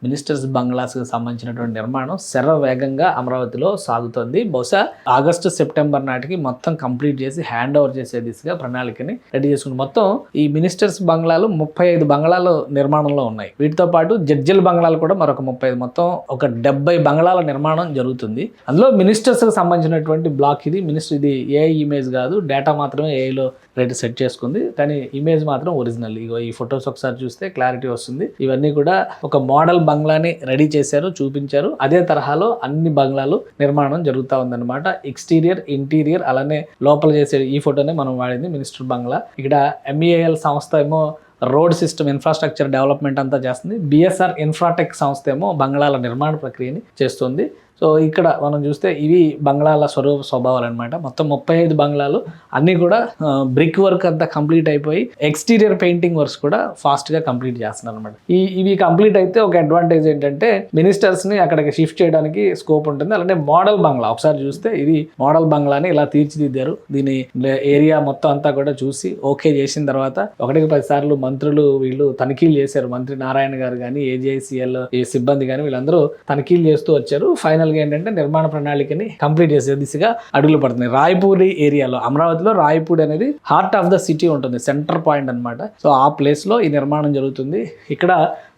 Ministers బంగ్లాస్కి సంబంధించినటువంటి నిర్మాణం శరవేగంగా అమరావతిలో సాగుతోంది. బహుశా ఆగస్టు సెప్టెంబర్ నాటికి మొత్తం కంప్లీట్ చేసి హ్యాండ్ ఓవర్ చేసే దిశగా ప్రణాళికని రెడీ చేసుకుంది. మొత్తం ఈ మినిస్టర్స్ బంగ్లాలు 35 బంగ్లాలు నిర్మాణంలో ఉన్నాయి. వీటితో పాటు జడ్జిల బంగ్లాలు కూడా మరొక 35, మొత్తం ఒక 70 బంగ్లాల నిర్మాణం జరుగుతుంది. అందులో మినిస్టర్స్కి సంబంధించినటువంటి బ్లాక్ ఇది. ఇది ఏఐ ఇమేజ్ కాదు, డేటా మాత్రమే ఏఐలో రేట్ సెట్ చేసుకుంది, కానీ ఇమేజ్ మాత్రం ఒరిజినల్. ఇగో ఈ ఫొటోస్ ఒకసారి చూస్తే క్లారిటీ వస్తుంది. ఇవన్నీ కూడా ఒక మోడల్ బంగ్లాని రెడీ చేశారు, చూపించారు. అదే తరహాలో అన్ని బంగ్లాలు నిర్మాణం జరుగుతూ ఉందన్నమాట. ఎక్స్టీరియర్, ఇంటీరియర్, అలానే లోపల చేసే ఈ ఫోటోనే మనం వాడింది మినిస్టర్ బంగ్లా. ఇక్కడ MEAL సంస్థ ఏమో రోడ్ సిస్టమ్ ఇన్ఫ్రాస్ట్రక్చర్ డెవలప్మెంట్ అంతా చేస్తుంది. BSR ఇన్ఫ్రాటెక్ సంస్థ ఏమో బంగ్లాల నిర్మాణ ప్రక్రియని చేస్తుంది. సో ఇక్కడ మనం చూస్తే ఇవి బంగ్లాల స్వభావాలు అనమాట. మొత్తం 35 బంగ్లాలు అన్నీ కూడా బ్రిక్ వర్క్ అంతా కంప్లీట్ అయిపోయి ఎక్స్టీరియర్ పెయింటింగ్ వర్క్స్ కూడా ఫాస్ట్గా కంప్లీట్ చేస్తున్నారు అనమాట. ఇవి కంప్లీట్ అయితే ఒక అడ్వాంటేజ్ ఏంటంటే మినిస్టర్స్ని అక్కడికి షిఫ్ట్ చేయడానికి స్కోప్ ఉంటుంది. అలానే మోడల్ బంగ్లా ఒకసారి చూస్తే ఇది మోడల్ బంగ్లాని ఇలా తీర్చిదిద్దారు. దీని ఏరియా మొత్తం అంతా కూడా చూసి ఓకే చేసిన తర్వాత 1-10 సార్లు మంత్రులు వీళ్ళు తనిఖీలు చేశారు. మంత్రి నారాయణ గారు కానీ, AJCL ఈ సిబ్బంది కానీ వీళ్ళందరూ తనిఖీలు చేస్తూ వచ్చారు. ఫైనల్ ఏంటంటే నిర్మాణ ప్రణాళికని కంప్లీట్ చేసే దిశగా అడుగులు పడుతున్నాయి. రాయపూడి ఏరియాలో, అమరావతిలో రాయపూడి అనేది హార్ట్ ఆఫ్ ద సిటీ ఉంటుంది, సెంటర్ పాయింట్ అనమాట. సో ఆ ప్లేస్ లో ఈ నిర్మాణం జరుగుతుంది. ఇక్కడ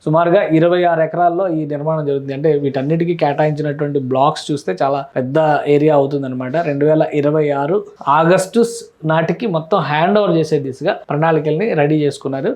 సుమారుగా 26 ఎకరాల్లో ఈ నిర్మాణం జరుగుతుంది. అంటే వీటన్నిటికీ కేటాయించినటువంటి బ్లాక్స్ చూస్తే చాలా పెద్ద ఏరియా అవుతుంది అనమాట. 2026 ఆగస్టు నాటికి మొత్తం హ్యాండ్ ఓవర్ చేసే దిశగా ప్రణాళికల్ని రెడీ చేసుకున్నారు.